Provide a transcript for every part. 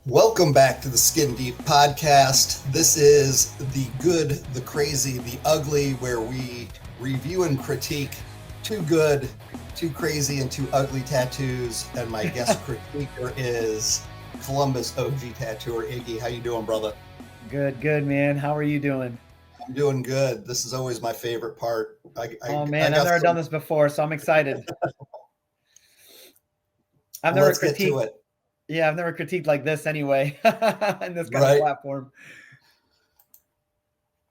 Welcome back to the Skin Deep podcast. This is the good, the crazy, the ugly, where we review and critique too good, too crazy, and too ugly tattoos. And my guest critiquer is Columbus OG tattooer Iggy. How you doing, brother? Good, man. How are you doing? I'm doing good. This is always my favorite part. Oh I man, I've got never done some. this before, so I'm excited. I've never Let's get to critiqued. it. Yeah, I've never critiqued like this anyway, in this kind of Right? platform.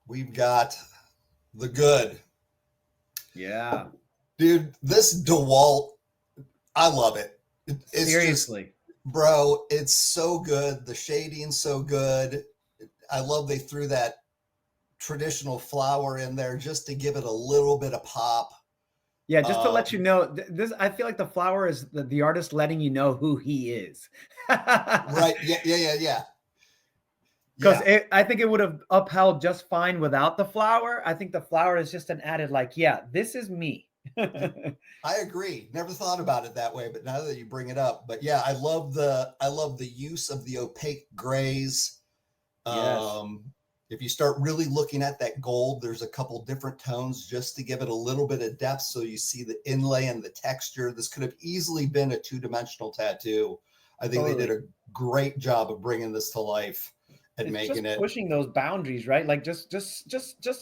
We've got the good. Yeah, Dude, this DeWalt, I love it. It's just, seriously. bro, it's so good. The shading's so good. I love they threw that traditional flower in there just to give it a little bit of pop. Yeah, just to let you Um, know, this I feel like the flower is the artist letting you know who he is. right. Yeah. Because Yeah. I think it would have upheld just fine without the flower. I think the flower is just an added, like, yeah, this is me. I agree. Never thought about it that way, but now that you bring it up, but yeah, I love the use of the opaque grays. Yes. Um, if you start really looking at that gold, there's a couple different tones just to give it a little bit of depth so you see the inlay and the texture. This could have easily been a two-dimensional tattoo. I think they did Totally. a great job of bringing this to life and It's making just it. pushing those boundaries, right? Like just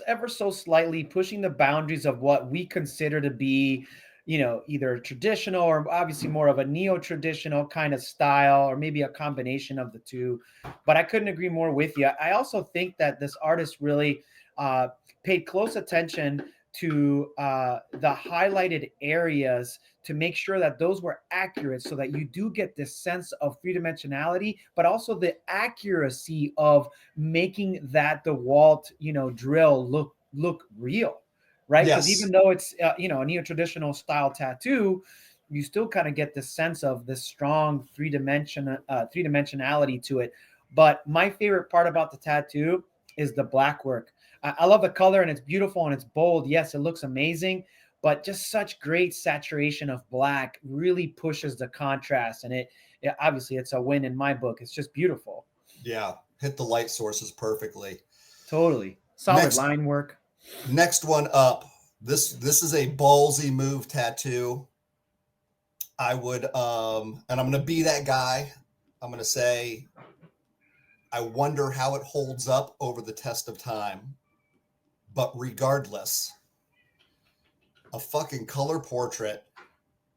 ever so slightly pushing the boundaries of what we consider to be, either traditional or obviously more of a neo-traditional kind of style, or maybe a combination of the two. But I couldn't agree more with you. I also think that this artist really uh, paid close attention to the highlighted areas to make sure that those were accurate, so that you do get this sense of three-dimensionality, but also the accuracy of making that DeWalt, drill look real, right? Because even Yes. though it's a neo-traditional style tattoo, you still kind of get the sense of this strong three-dimensionality to it. But my favorite part about the tattoo is the black work. I love the color, and it's beautiful and it's bold. Yes, it looks amazing, but just such great saturation of black really pushes the contrast. And obviously it's a win in my book. It's just beautiful. Yeah. Hit the light sources perfectly. Totally. Solid Next line work. next one up. This is a ballsy move tattoo. I would and I'm gonna be that guy. I'm gonna say I wonder how it holds up over the test of time. But regardless, a fucking color portrait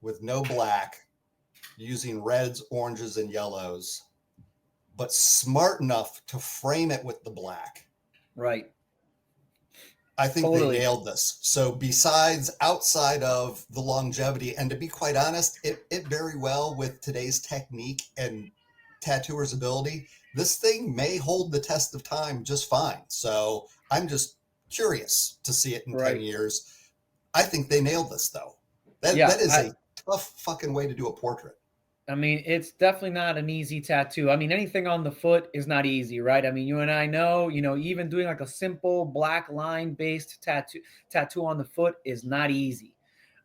with no black, using reds, oranges, and yellows, but smart enough to frame it with the black. Right. I think they Totally. nailed this. So besides outside of the longevity, and to be quite honest, it very well with today's technique and tattooer's ability, this thing may hold the test of time just fine. So I'm just curious to see it in 10 Right. years. I think they nailed this though. That Yeah. is a tough fucking way to do a portrait. I mean, it's definitely not an easy tattoo. I mean, anything on the foot is not easy, right? I mean, you and I know, even doing like a simple black line based tattoo on the foot is not easy.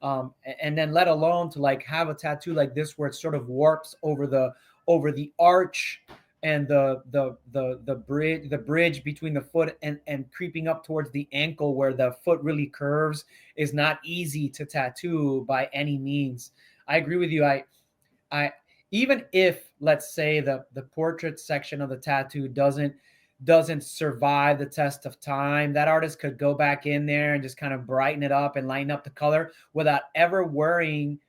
And then let alone to like have a tattoo like this where it sort of warps over the arch and the bridge between the foot and creeping up towards the ankle where the foot really curves is not easy to tattoo by any means. I agree with you. I even if, let's say, the portrait section of the tattoo doesn't survive the test of time, that artist could go back in there and just kind of brighten it up and lighten up the color without ever worrying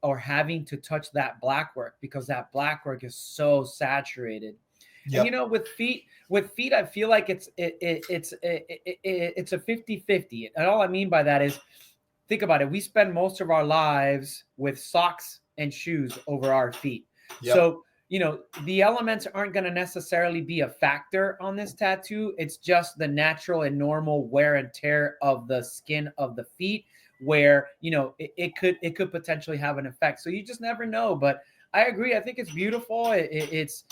or having to touch that black work, because that black work is so saturated. And Yep. with feet I feel like it's a 50-50. And all I mean by that is, think about it. We spend most of our lives with socks and shoes over our feet. Yep. So, the elements aren't going to necessarily be a factor on this tattoo. It's just the natural and normal wear and tear of the skin of the feet, where, it could potentially have an effect. So you just never know. But I agree. I think it's beautiful. It's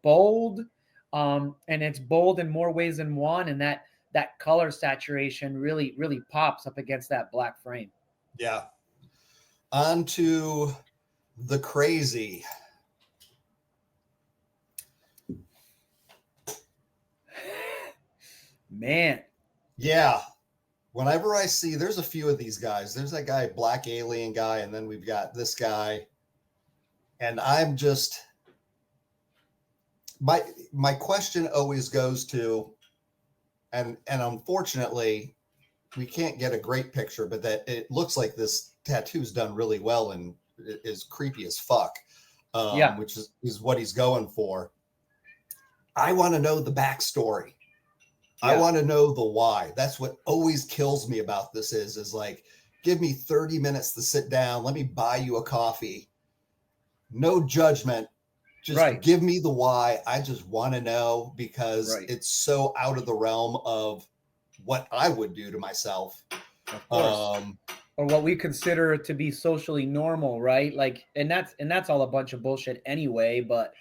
bold. And it's bold in more ways than one. And that color saturation really pops up against that black frame. Yeah. On to the crazy. Man. Yeah. Whenever I see, there's a few of these guys. There's that guy, Black Alien guy, and then we've got this guy. And I'm just, my question always goes to, and unfortunately, we can't get a great picture, but that it looks like this tattoo's done really well and is creepy as fuck, Yeah. which is what he's going for. I want to know the backstory. I Yeah. want to know the why. That's what always kills me about this is like, give me 30 minutes to sit down. Let me buy you a coffee. No judgment. Just Right. give me the why. I just want to know because Right. it's so out of the realm of what I would do to myself. Of course. Or what we consider to be socially normal, right? Like, and that's all a bunch of bullshit anyway. But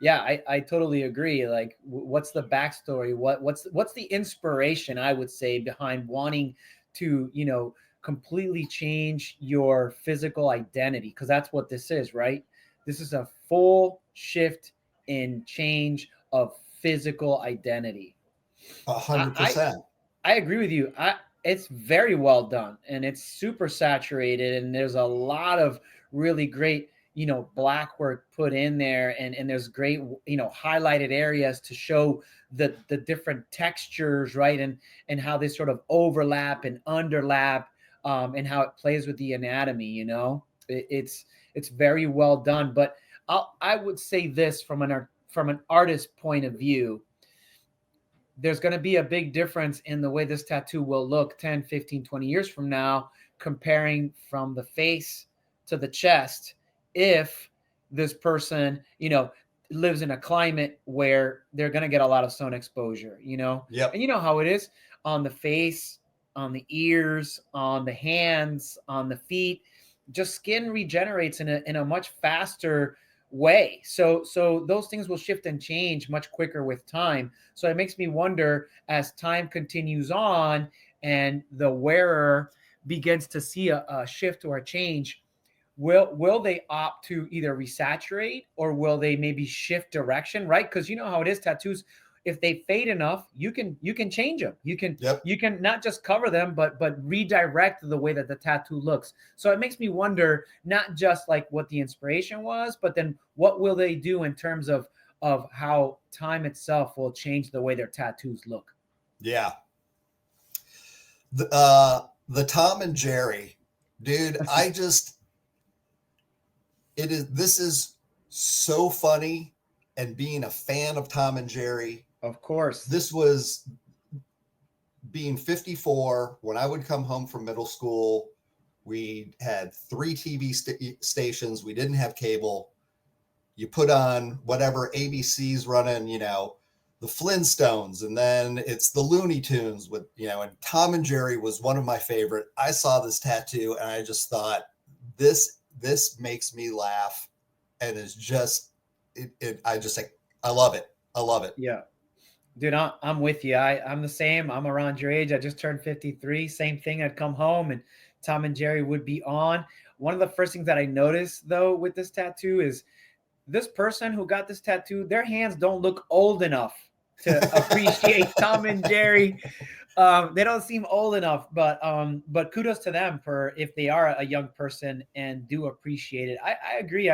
yeah, I totally agree. Like, what's the backstory? What's the inspiration, I would say, behind wanting to, completely change your physical identity? Because that's what this is, right? This is a full shift in change of physical identity. I 100%. I agree with you. It's very well done and it's super saturated and there's a lot of really great, black work put in there and there's great, highlighted areas to show the different textures, right? And how they sort of overlap and underlap, and how it plays with the anatomy, it's very well done. But I would say this from an artist point of view, there's going to be a big difference in the way this tattoo will look 10, 15, 20 years from now, comparing from the face to the chest. If this person, lives in a climate where they're going to get a lot of sun exposure, Yep. and you know how it is on the face, on the ears, on the hands, on the feet, just skin regenerates in a much faster way. So those things will shift and change much quicker with time. So it makes me wonder, as time continues on and the wearer begins to see a shift or a change, will they opt to either resaturate or will they maybe shift direction, right? Because you know how it is, tattoos, if they fade enough, you can change them. Yep. You can not just cover them, but redirect the way that the tattoo looks. So it makes me wonder, not just like what the inspiration was, but then what will they do in terms of how time itself will change the way their tattoos look. Yeah. The Tom and Jerry, dude, this is so funny. And being a fan of Tom and Jerry, Of course. this was being 54 when I would come home from middle school. We had 3 TV stations. We didn't have cable. You put on whatever ABC's running, the Flintstones, and then it's the Looney Tunes with, and Tom and Jerry was one of my favorite. I saw this tattoo and I just thought, this makes me laugh, and is just I love it. I love it. Yeah. Dude, I'm with you. I'm the same. I'm around your age. I just turned 53. Same thing. I'd come home and Tom and Jerry would be on. One of the first things that I noticed, though, with this tattoo is this person who got this tattoo, their hands don't look old enough to appreciate Tom and Jerry. They don't seem old enough, but kudos to them for if they are a young person and do appreciate it. I agree.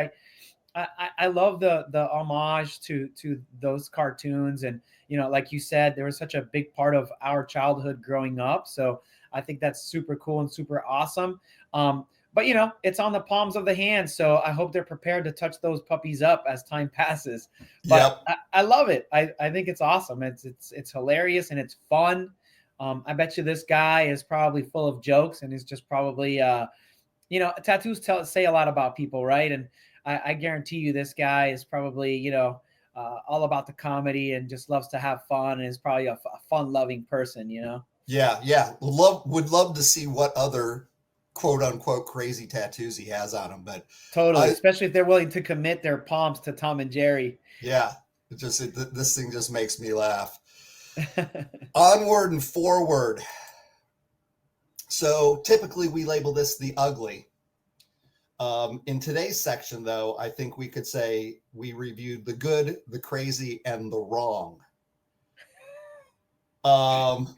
I love the homage to those cartoons, and like you said, there was such a big part of our childhood growing up. So I think that's super cool and super awesome. But it's on the palms of the hands, so I hope they're prepared to touch those puppies up as time passes. But Yep. I love it. I think it's awesome. It's hilarious and it's fun. I bet you this guy is probably full of jokes and is just probably tattoos say a lot about people, right? And I guarantee you this guy is probably, all about the comedy and just loves to have fun and is probably a fun-loving person, Yeah. Would love to see what other quote unquote crazy tattoos he has on him. But Totally, especially if they're willing to commit their palms to Tom and Jerry. Yeah, this thing just makes me laugh. Onward and forward. So typically we label this the ugly. In today's section, though, I think we could say we reviewed the good, the crazy, and the wrong. Um,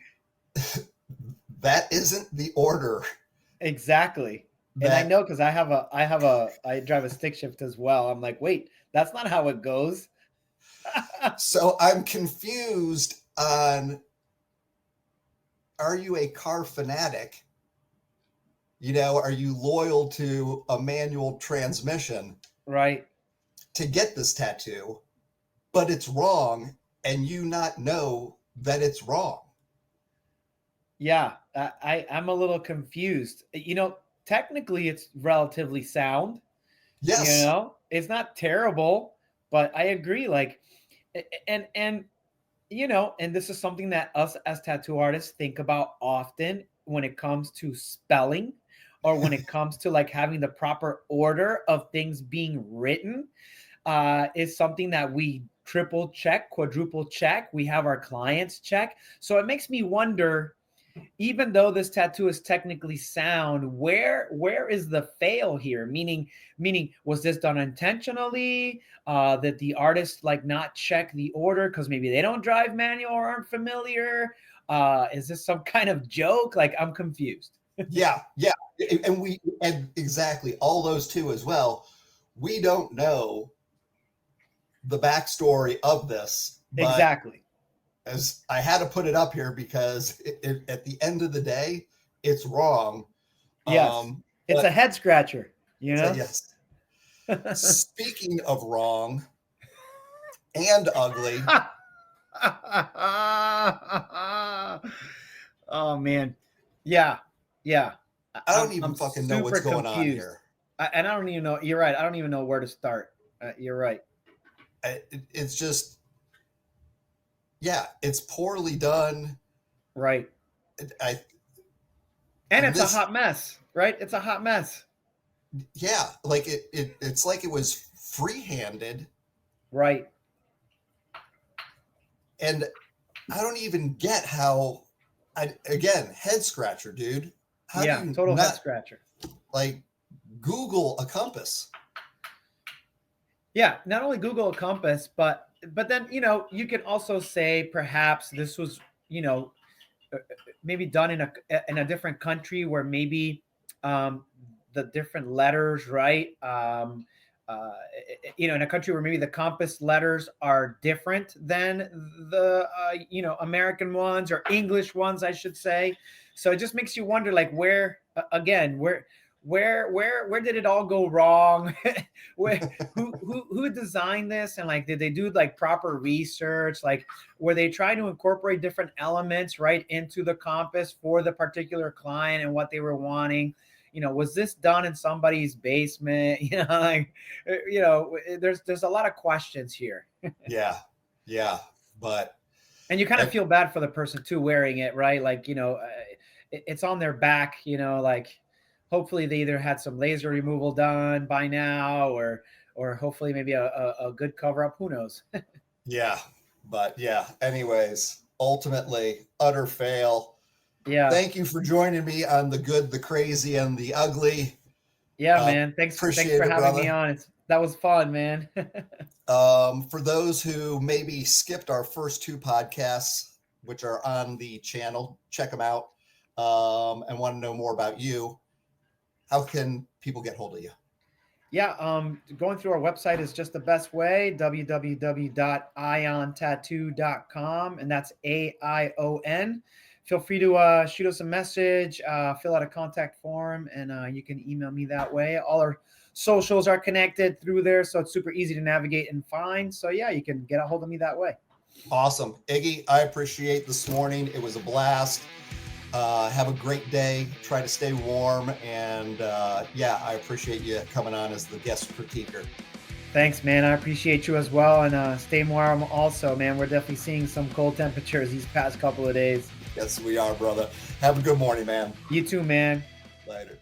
that isn't the order. Exactly. And I know because I drive a stick shift as well. I'm like, wait, that's not how it goes. So I'm confused on, are you a car fanatic? You know, are you loyal to a manual transmission? Right. To get this tattoo, but it's wrong, and you not know that it's wrong. Yeah, I'm a little confused. You know, technically it's relatively sound. You Yes. know, it's not terrible, but I agree. Like, and you know, and this is something that us as tattoo artists think about often when it comes to spelling or when it comes to like having the proper order of things being written. Is something that we triple check, quadruple check. We have our clients check. So it makes me wonder, even though this tattoo is technically sound, where is the fail here? Meaning, was this done intentionally? That the artist like not check the order because maybe they don't drive manual or aren't familiar? Is this some kind of joke? Like, I'm confused. Yeah. And exactly all those two as well. We don't know the backstory of this, but Exactly. as I had to put it up here because at the end of the day, it's wrong. Yes, it's a head scratcher. You know. Yes. Speaking of wrong and ugly. Oh man, yeah. I don't even fucking know what's going on here. And I don't even know. You're right. I don't even know where to start. You're right. It's just, yeah, it's poorly done. Right. And it's a hot mess, right? It's a hot mess. Yeah, like it's like it was free-handed. Right. And I don't even get how. Again, head scratcher, dude. How do you total head scratcher. Like, Google a compass. Yeah, not only Google a compass, but then, you know, you can also say perhaps this was, you know, maybe done in a different country where maybe the different letters, right? You know, in a country where maybe the compass letters are different than the you know, American ones or English ones, I should say. So it just makes you wonder, like, where again, where did it all go wrong? Who designed this? And like, did they do like proper research? Like, were they trying to incorporate different elements right into the compass for the particular client and what they were wanting? You know, was this done in somebody's basement? You know, like, you know, there's a lot of questions here. yeah, but and you kind of feel bad for the person too wearing it, right? Like, you know, it's on their back, you know, like hopefully they either had some laser removal done by now, or hopefully maybe a good cover up. Who knows? Yeah, but yeah. Anyways, ultimately, utter fail. Yeah. Thank you for joining me on the good, the crazy, and the ugly. Yeah, man. Thanks for having me on. That was fun, man. For those who maybe skipped our first two podcasts, which are on the channel, check them out, and want to know more about you, how can people get hold of you? Yeah, going through our website is just the best way, www.AIONTattoo.com, and that's AION. Feel free to shoot us a message, fill out a contact form, and you can email me that way. All our socials are connected through there, so it's super easy to navigate and find. So yeah, you can get a hold of me that way. Awesome. Iggy, I appreciate this morning. It was a blast. Have a great day. Try to stay warm. And yeah, I appreciate you coming on as the guest critiquer. Thanks, man. I appreciate you as well. And stay warm also, man. We're definitely seeing some cold temperatures these past couple of days. Yes, we are, brother. Have a good morning, man. You too, man. Later.